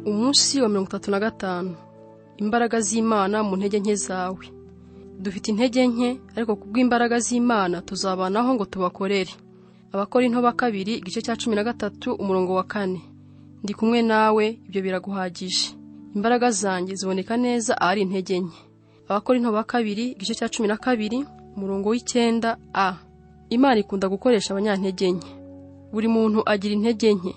Umunsi wa 35. Imbaraga z'Imana mu ntege nke zawe. Dufite intege nke, ariko kubw'imbaraga z'Imana tuzabanaho ngo tubakorere. Abakorinto ba 2 igice cya 13 umurongo wa 4. Ndi kumwe nawe, ibyo biraguhagije. Imbaraga zanjye ziboneka neza ari intege nke. Abakorinto ba 2 igice cya 12 umurongo w'9a. Imana ikunda gukoresha abanyantege nke. Buri muntu agira intege nke.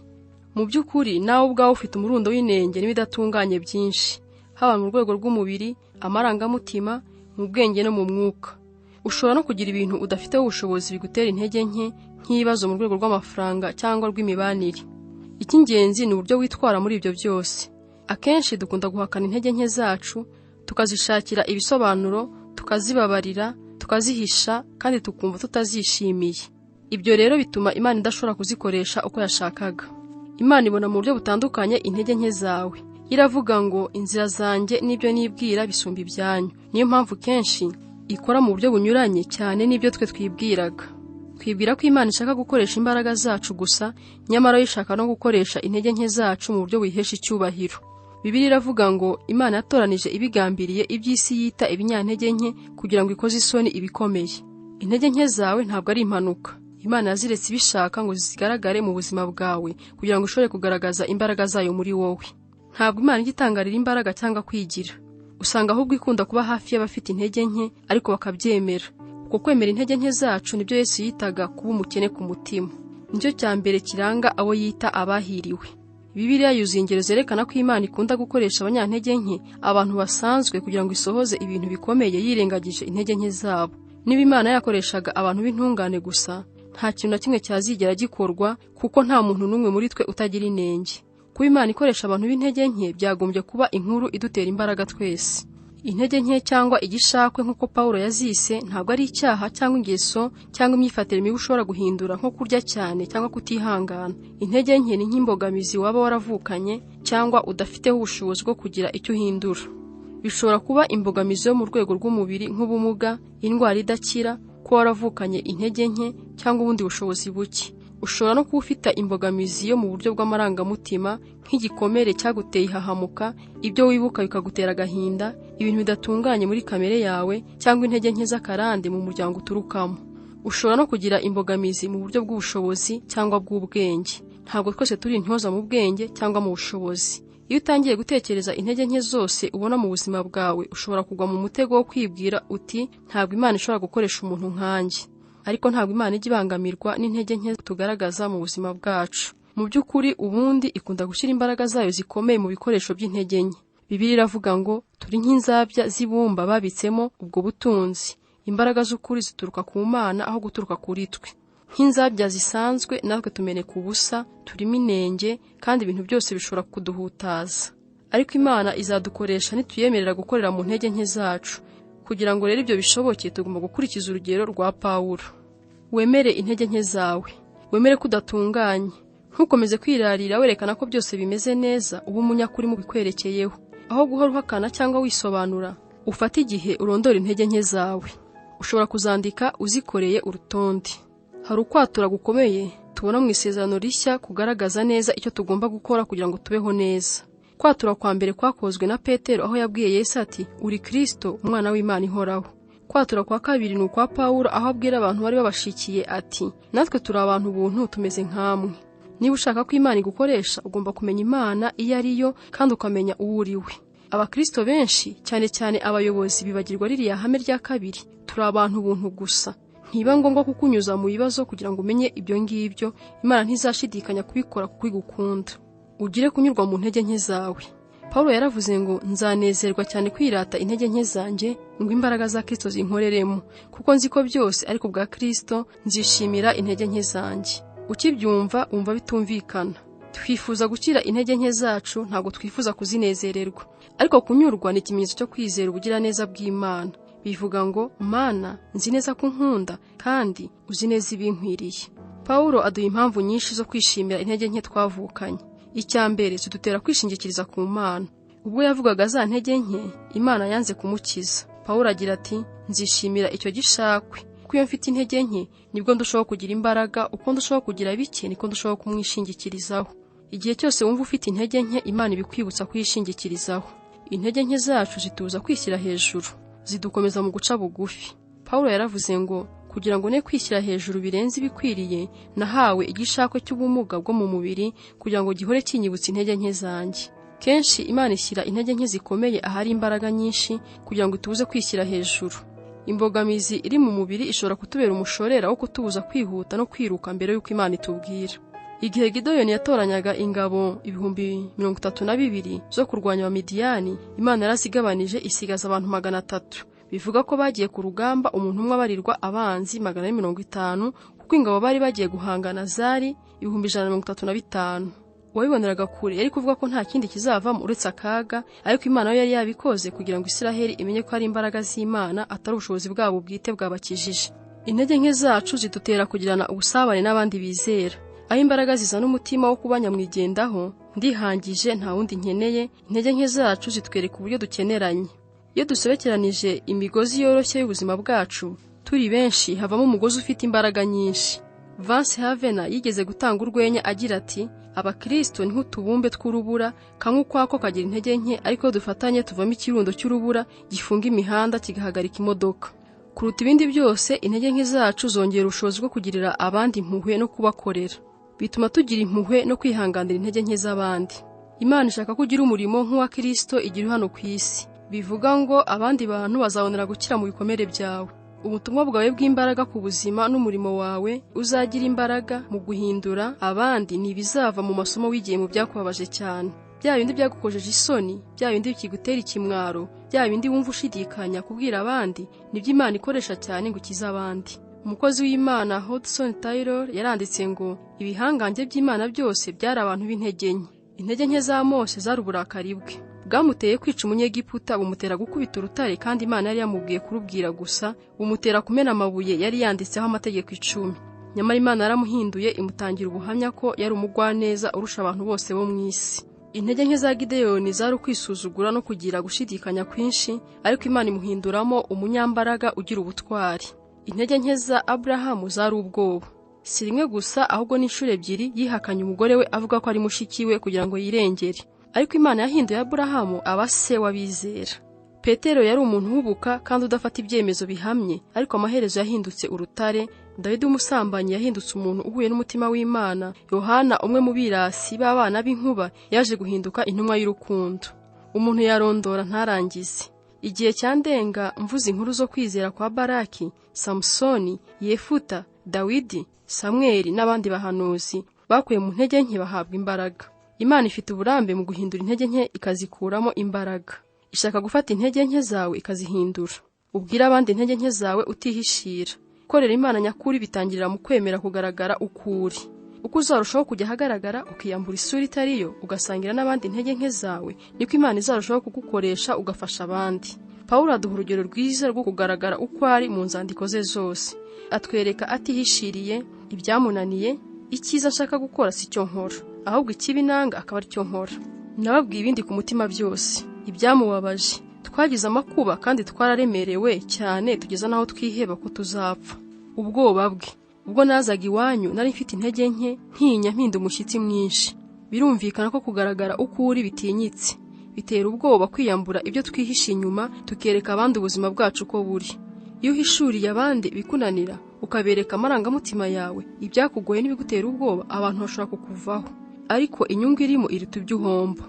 Mu by'ukuri nawe ubwawe ufite umurundo w'inenge n'ibidatunganye byinshi, haba mu rwego rw'umubiri, amarangamutima, mu bwenge no mu mwuka. Ushobora no kugira ibintu udafiteho ubushobozi bigutera intege nke, nk'ibibazo mu rwego rw'amafaranga cyangwa rw'imibanire. Icy'ingenzi ni uburyo witwara muri ibyo byose. Akenshi dukunda guhakana intege nke zacu, tukazishakira ibisobanuro, tukazibabarira, tukazihisha, kandi tukumva tutazishimiye. Ibyo rero bituma Imana idashobora kuzikoresha uko yashakaga. Imana ibona mu buryo butandukanye intege nke zawe. Iravuga ngo inzira zanjye n'ibyo nibwira bisumba ibyanyu. Niyo mpamvu kenshi ikora mu buryo bunyuranye cyane n'ibyo twe twibwiraga. Twibwira ko Imana ishaka gukoresha imbaraga zacu gusa, nyamara ishaka no gukoresha intege nke zacu mu buryo buyihesha icyubahiro. Bibiliya iravuga ngo Imana yatoranije ibigambiriye iby'isi yita ibinyantege nke kugira ngo ikoze isoni ibikomeye. Intege nke zawe ntabwo ari impanuka. Imana yaziretse ibishaka ngo zigaragare mu buzima bwawe kugira ngo ushobore kugaragaza imbaraga zayo muri wowe. Ntabwo Imana igitangarira imbaraga cyangwa kwigira. Usanga ahubwo ikunda kuba hafi y'abafite intege nke ariko bakabyemera. Kuko kwemera intege nke zacu nibyo Yesu yitaga kuba umukene ku mutima. Nicyo cya mbere kiranga abo yita abahiriwe. Bibiliya yuzuye ingero zerekana ko Imana ikunda gukoresha abanyantege nke, abantu basanzwe, kugira ngo isohoze ibintu bikomeye yirengagije intege nke zabo. Niba Imana yakoreshaga abantu b'intungane gusa, nta kintu na kimwe cyazigera gikorwa, kuko nta muntu n'umwe muri twe utagira inenge. Kuba Imana ikoresha abantu b'intege nke byagombye kuba inkuru idutera imbaraga twese. Intege nke cyangwa igishakwe nk'uko Pawulo yazise ntabwo ari icyaha cyangwa ingeso cyangwa imyifatire mibi ushobora guhindura, nko kurya cyane cyangwa kutihangana. Intege nke ni nk'imbogamizi waba waravukanye cyangwa udafiteho ubushobozi bwo kugira icyo uhindura. Bishobora kuba imbogamizi yo mu rwego rw'umubiri nk'ubumuga, indwara idakira, ko waravukanye intege nke cyangwa ubundi bushobozi buke. Ushobora no kuba ufite imbogamizi yo mu buryo bw'amarangamutima, nk'igikomere cyaguteye ihahamuka, ibyo wibuka bikagutera agahinda, ibintu bidatunganye muri kamere yawe, cyangwa intege nke z'akarande mu muryango uturukamo. Ushobora no kugira imbogamizi mu buryo bw'ubushobozi cyangwa bw'ubwenge. Ntabwo twese turi intyoza mu bwenge cyangwa mu bushobozi. Iyo utangiye gutekereza intege nke zose ubona mu buzima bwawe, ushobora kugwa mu mutego wo kwibwira uti ntabwo Imana ishobora gukoresha umuntu nkanjye. Ariko ntabwo Imana ijya ibangamirwa n'intege nke tugaragaza mu buzima bwacu. Mu by'ukuri ubundi ikunda gushyira imbaraga zayo zikomeye mu bikoresho by'intege nke. Bibiliya iravuga ngo turi nk'inzabya z'ibumba babitsemo ubwo butunzi. Imbaraga z'ukuri zituruka ku Mana aho guturuka kuri twe. Nk'inzabya zisanzwe natwe tumeneka ubusa, turimo inenge, kandi ibintu byose bishobora kuduhutaza. Ariko Imana izadukoresha nituyemerera gukorera mu ntege nke zacu. Kugira ngo rero ibyo bishoboke, tugomba gukurikiza urugero rwa Pawulo. Wemere intege nke zawe. Wemere ko udatunganye. Ntukomeze kwirarira werekana ko byose bimeze neza, uba umunyakuri mu bikwerekeyeho. Aho guhora uhakana cyangwa wisobanura, ufate igihe urondora intege nke zawe. Ushobora kuzandika uzikoreye urutonde. Hari ukwatura gukomeye tubona mu isezerano rishya kugaragaza neza icyo tugomba gukora kugira ngo tubeho neza. Kwatura kwa mbere kwakozwe na Petero aho yabwiye Yesu ati uri Kristo, umwana w'Imana ihoraho. Kwatura kwa kabiri ni ukwa Pawulo aho abwira abantu bari babashikiye ati natwe turi abantu buntu tumeze nkamwe. Niba ushaka ko Imana igukoresha, ugomba kumenya Imana iyo ari yo kandi ukamenya uwo uri we. Abakristo benshi, cyane cyane abayobozi, bibagirwa ririya hame rya kabiri, turi abantu buntu gusa. Ntiba ngombwa kukunyuza mu bibazo kugira ngo umenye ibyo ngibyo. Imana ntizashidikanya kubikora kuko igukunda. Ugire kunyurwa mu ntege nke zawe. Pawulo yaravuze ngo nzanezerwa cyane kwirata intege nke zanjye, ngo imbaraga za Kristo zinkoreremo, kuko nzi ko byose ariko bwa Kristo nzishimira intege nke zanjye. Ukibyumva umva bitumvikana. Twifuza gukira intege nke zacu, ntabwo twifuza kuzinezererwa. Ariko kunyurwa ni ikimenyetso cyo kwizera ubugiraneza bw'Imana. Bivuga ngo Mana, nzi neza ko unkunda kandi uzi neza ibinkwiriye. Pawulo aduha impamvu nyinshi zo kwishimira intege nke twavukanye. Icya mbere, zidutera kwishingikiriza ku Mana. Ubwo yavugaga za ntege nke, Imana yanze kumukiza. Pawulo agira ati nzishimira icyo gishakwe, kuko iyo mfite intege nke nibwo ndushaho kugira imbaraga, uko ndushaho kugira bike niko ndushaho kumwishingikirizaho. Igihe cyose wumva ufite intege nke, Imana ibikwibutsa kuyishingikirizaho. Intege nke zacu zitubuza kwishyira hejuru, zidukomeza mu guca bugufi. Pawulo yaravuze ngo kugira ngo ne kwishyira hejuru birenze ibikwiriye, nahawe igishako cy'ubumuga bwo mu mubiri kugira ngo gihore kinyibutsa intege nke zanjye. Kenshi Imana ishyira intege nke zikomeye ahari imbaraga nyinshi kugira ngo itubuze kwishyira hejuru. Imbogamizi iri mu mubiri ishobora kutubera umushorera wo kutubuza kwihuta no kwiruka mbere y'uko Imana itubwira. Igihe Gideyoni yatoranyaga ingabo 32,000 zo kurwanya Abamidiyani, Imana yarazigabanije isigaza abantu 300. Bivuga ko bagiye ku rugamba umuntu umwe abarirwa abanzi 150, kuko ingabo bari bagiye guhangana zari 135,000. Wabiboneraga kure yari kuvuga ko nta kindi kizavamo uretse akaga, ariko Imana yo yari yabikoze kugira ngo Isiraheli imenye ko ari imbaraga z'Imana atari ubushobozi bwabo bwite bwabakijije. Intege nke zacu zidutera kugirana ubusabane n'abandi bizera. Aho imbaraga zizana umutima wo kubanya mwigendaho, ndihangije nta wundi nkeneye, intege nke zacu zitwereka uburyo dukeneranye. Iyo dusobekeranije imigozi yoroshye y'ubuzima bwacu, turi benshi havamo umugozi ufite imbaraga nyinshi. Vance Havena yigeze gutanga urwenya agira ati, abakristo ni nk'utubumbe tw'urubura, kamwe ukwako kagira intege nke, ariko dufatanye tuvamo ikirundo cy'urubura gifunga imihanda kigahagarika imodoka. Kuruta ibindi byose, intege nke zacu zongera ubushobozi bwo kugirira abandi impuhwe no kubakorera. Bituma tugira impuhwe no kwihanganira intege nke z'abandi. Imana ishaka ko ugira umurimo nk'uwa Kristo igira hano ku isi. Bivuga ngo abandi bantu bazabonera gukira mu bikomere byawe. Ubutumwa bwawe bw'imbaraga ku buzima n'umurimo wawe uzagira imbaraga mu guhindura abandi nibizava mu masomo wigiye mu byakubabaje cyane. Bya bindi byagukojeje isoni, bya bindi bikigutera ikimwaro, bya bindi wumva ushidikanya kubwira abandi, nibyo Imana ikoresha cyane ngo ikize abandi. Umukozi w'Imana Hudson Taylor yaranditse ngo ibihangange by'Imana byose byari abantu b'intege nke. Intege nke za Mose zari uburakari bwe. Bwamuteye kwica umunyegiputa, bumutera gukubita urutare kandi Imana yari yamubwiye kurubwira gusa, bumutera kumena amabuye yari yanditseho amategeko 10. Nyamara Imana yaramuhinduye imutangira ubuhamya ko yari umugwaneza urusha abantu bose bo mu isi. Intege nke za Gideyoni zari ukwisuzugura no kugira gushidikanya kwinshi, ariko Imana imuhinduramo umunyambaraga ugira ubutwari. Intege nke za Abrahamu zari ubwoba. Si rimwe gusa ahubwo n'inshuro 2 yihakanye umugore we avuga ko ari mushiki we kugira ngo yirengere. Ariko Imana yahinduye Abrahamu aba se w'abizera. Petero yari umuntu uhubuka kandi udafata ibyemezo bihamye, ariko amaherezo yahindutse urutare. Dawidi umusambanyi yahindutse umuntu uhuye n'umutima w'Imana. Yohana umwe mu birasi b'abana b'inkuba yaje guhinduka intumwa y'urukundo. Umuntu yarondora ntarangize. Igihe cyandenga mvuze inkuru zo kwizera kwa Baraki, Samsoni, Yefuta, Dawidi, Samweli n'abandi bahanuzi bakuye mu ntege nke bahabwa imbaraga. Imana ifite uburambe mu guhindura intege nke ikazikuramo imbaraga. Ishaka gufata intege nke zawe ikazihindura. Ubwira abandi intege nke zawe utihishira. Korera Imana nyakuri bitangirira mu kwemera kugaragara ukuri. Uko uzarushaho kujya hagaragara ukiyambura isura itariyo, ugasangira n'abandi intege nke zawe, niko Imana izarushaho kugukoresha ugafasha abandi. Pawulo aduha urugero rwiza rwo kugaragara uko ari mu nzandiko ze zose. Atwereka atihishiriye ibyamunaniye, icyiza ashaka gukora si cyo nkora, ahubwo ikibi nanga akaba ari cyo nkora. Nababwiye ibindi ku mutima byose, ibyamubabaje. Twagize amakuba kandi twararemerewe cyane tugeza naho twiheba ko tuzapfa. Ubwoba bwe. Ubwo nazaga iwanyu nari mfite intege nke, ntinya mpinda umushyitsi mwinshi. Birumvikana ko kugaragara uko uri bitinyitse. Bitera ubwoba kwiyambura ibyo twihishe inyuma, tukereka abandi ubuzima bwacu ko buri. Iyo uhishuriye abandi bikunanira, ukabereka amarangamutima yawe, ibyakugoye n'ibigutera ubwoba, abantu bashobora kukuvaho. Ariko inyungu irimo iruta ibyo uhomba.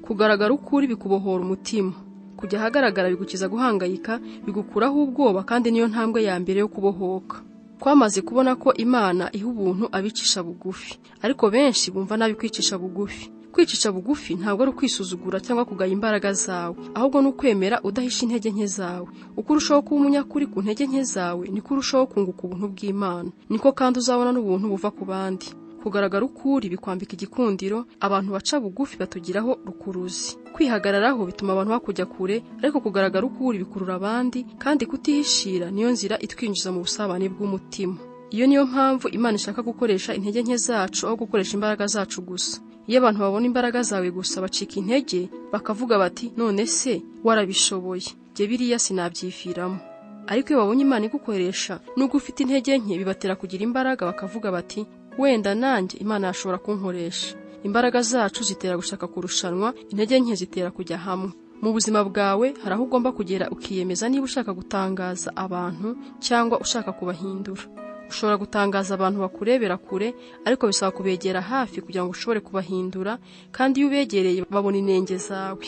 Kugaragara uko uri bikubohora umutima. Kujya hagaragara bigukiza guhangayika, bigukuraho ubwoba kandi niyo ntambwe ya mbere yo kubohoka. Twamaze kubona ko Imana iha ubuntu abicisha bugufi, ariko benshi bumva nabi kwicisha bugufi. Kwicisha bugufi ntabwo ari ukwisuzugura cyangwa kugaya imbaraga zawe, ahubwo ni ukwemera udahisha intege nke zawe. Uko urushaho kuba umunyakuri ku ntege nke zawe, niko urushaho kunguka ubuntu bw'Imana, niko kandi uzabona n'ubuntu buva ku bandi. Kugaragara ukuri bikwambika igikundiro, abantu baca bugufi batugiraho rukuruzi. Kwihagararaho bituma abantu bakujya kure, ariko kugaragara ukuri bikurura abandi, kandi kutihishira niyo nzira itwinjiza mu busabane bw'umutima. Iyo niyo mpamvu Imana ishaka gukoresha intege nke zacu aho gukoresha imbaraga zacu gusa. Iyo abantu babona imbaraga zawe gusa bacika intege, bakavuga bati none se warabishoboye, jye biriya sinabyifiramo. Ariko iyo babonye Imana igukoresha nubwo ufite intege nke, bibatera kugira imbaraga bakavuga bati wenda nanjye Imana yashobora kunkoresha. Imbaraga zacu zitera gushaka kurushanwa, intege nke zitera kujya hamwe. Mu buzima bwawe hari aho ugomba kugera ukiyemeza niba ushaka gutangaza abantu cyangwa ushaka kubahindura. Ushobora gutangaza abantu bakurebera kure, ariko bisaba kubegera hafi kugira ngo ushobore kubahindura, kandi iyo ubegereye babona inenge zawe.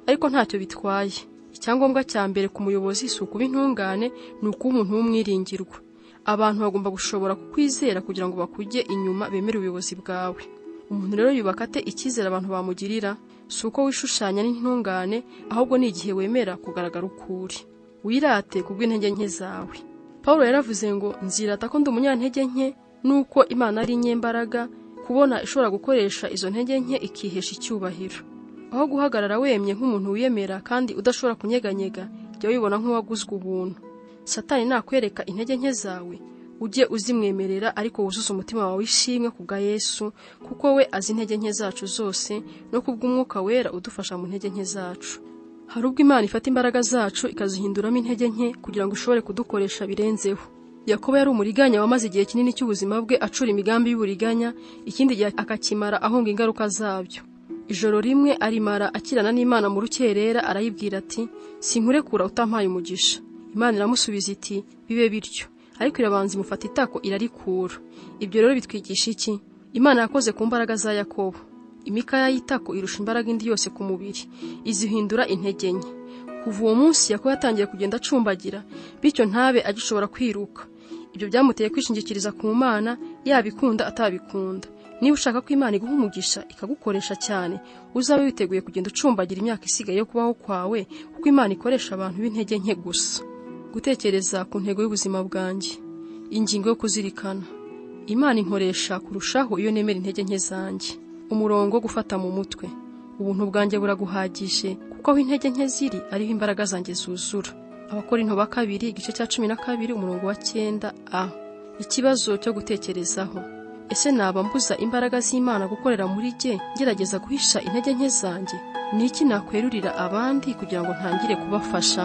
Ariko ntacyo bitwaye. Icyangombwa cya mbere ku muyobozi si ukuba intungane, ni ukuba umuntu w'umwiringirwa. Abantu bagomba gushobora kukwizera kugira ngo bakujye inyuma bemere ubuyobozi bwawe. Umuntu rero yubaka ate icyizere abantu bamugirira? Si uko wishushanya n'intungane, ahubwo ni igihe wemera kugaragara ukuri. Wirate kubw'intege nke zawe. Pawulo yaravuze ngo nzirata ko ndi umunyantege nke, nuko Imana ari inyembaraga, kubona ishobora gukoresha izo ntege nke ikihesha icyubahiro. Aho guhagarara wemye nk'umuntu wiyemera kandi udashobora kunyeganyega, jya wibona nk'uwaguzwe ubuntu. Satani nakwereka intege nke zawe, ujye uzimwemerera, ariko wuzuze umutima wawe ishimwe kubwa Yesu, kuko we azi intege nke zacu zose, no kubw'Umwuka Wera udufasha mu ntege nke zacu. Hari ubwo Imana ifata imbaraga zacu ikazihinduramo intege nke kugira ngo ushobore kudukoresha birenzeho. Yakobo yari umuriganya wamaze igihe kinini cy'ubuzima bwe acura imigambi y'uburiganya, ikindi gihe akakimara ahunga ingaruka zabyo. Ijoro rimwe arimara akirana n'Imana mu rukerera, arayibwira ati sinkurekura utampaye umugisha. Imana iramusubiza iti bibe bityo, ariko irabanza imufata itako irarikura. Ibyo rero bitwigisha iki? Imana yakoze ku mbaraga za Yakobo. Imikaya y'itako irusha imbaraga indi yose ku mubiri, izihindura intege nke. Kuva uwo munsi Yakobo yatangiye kugenda acumbagira, bityo ntabe agishobora kwiruka. Ibyo byamuteye kwishingikiriza ku Mana, yabikunda atabikunda. Niba ushaka ko Imana iguha umugisha ikagukoresha cyane, uzabe witeguye kugenda ucumbagira imyaka isigaye yo kubaho kwawe, kuko Imana ikoresha abantu b'intege nke gusa. Gutekereza ku ntego y'ubuzima bwanjye. Ingingo yo kuzirikana. Imana inkoresha kurushaho iyo nemera intege nke zanjye. Umurongo wo gufata mu mutwe. Ubuntu bwanjye buraguhagije, kuko aho intege nke ziri ariho imbaraga zanjye zuzura. Abakorinto ba 2 igice cya 12 umurongo wa 9a. Ikibazo cyo gutekerezaho. Ese naba mbuza imbaraga z'Imana gukorera muri jye, ngerageza guhisha intege nke zanjye? Ni iki nakwerurira abandi kugira ngo ntangire kubafasha?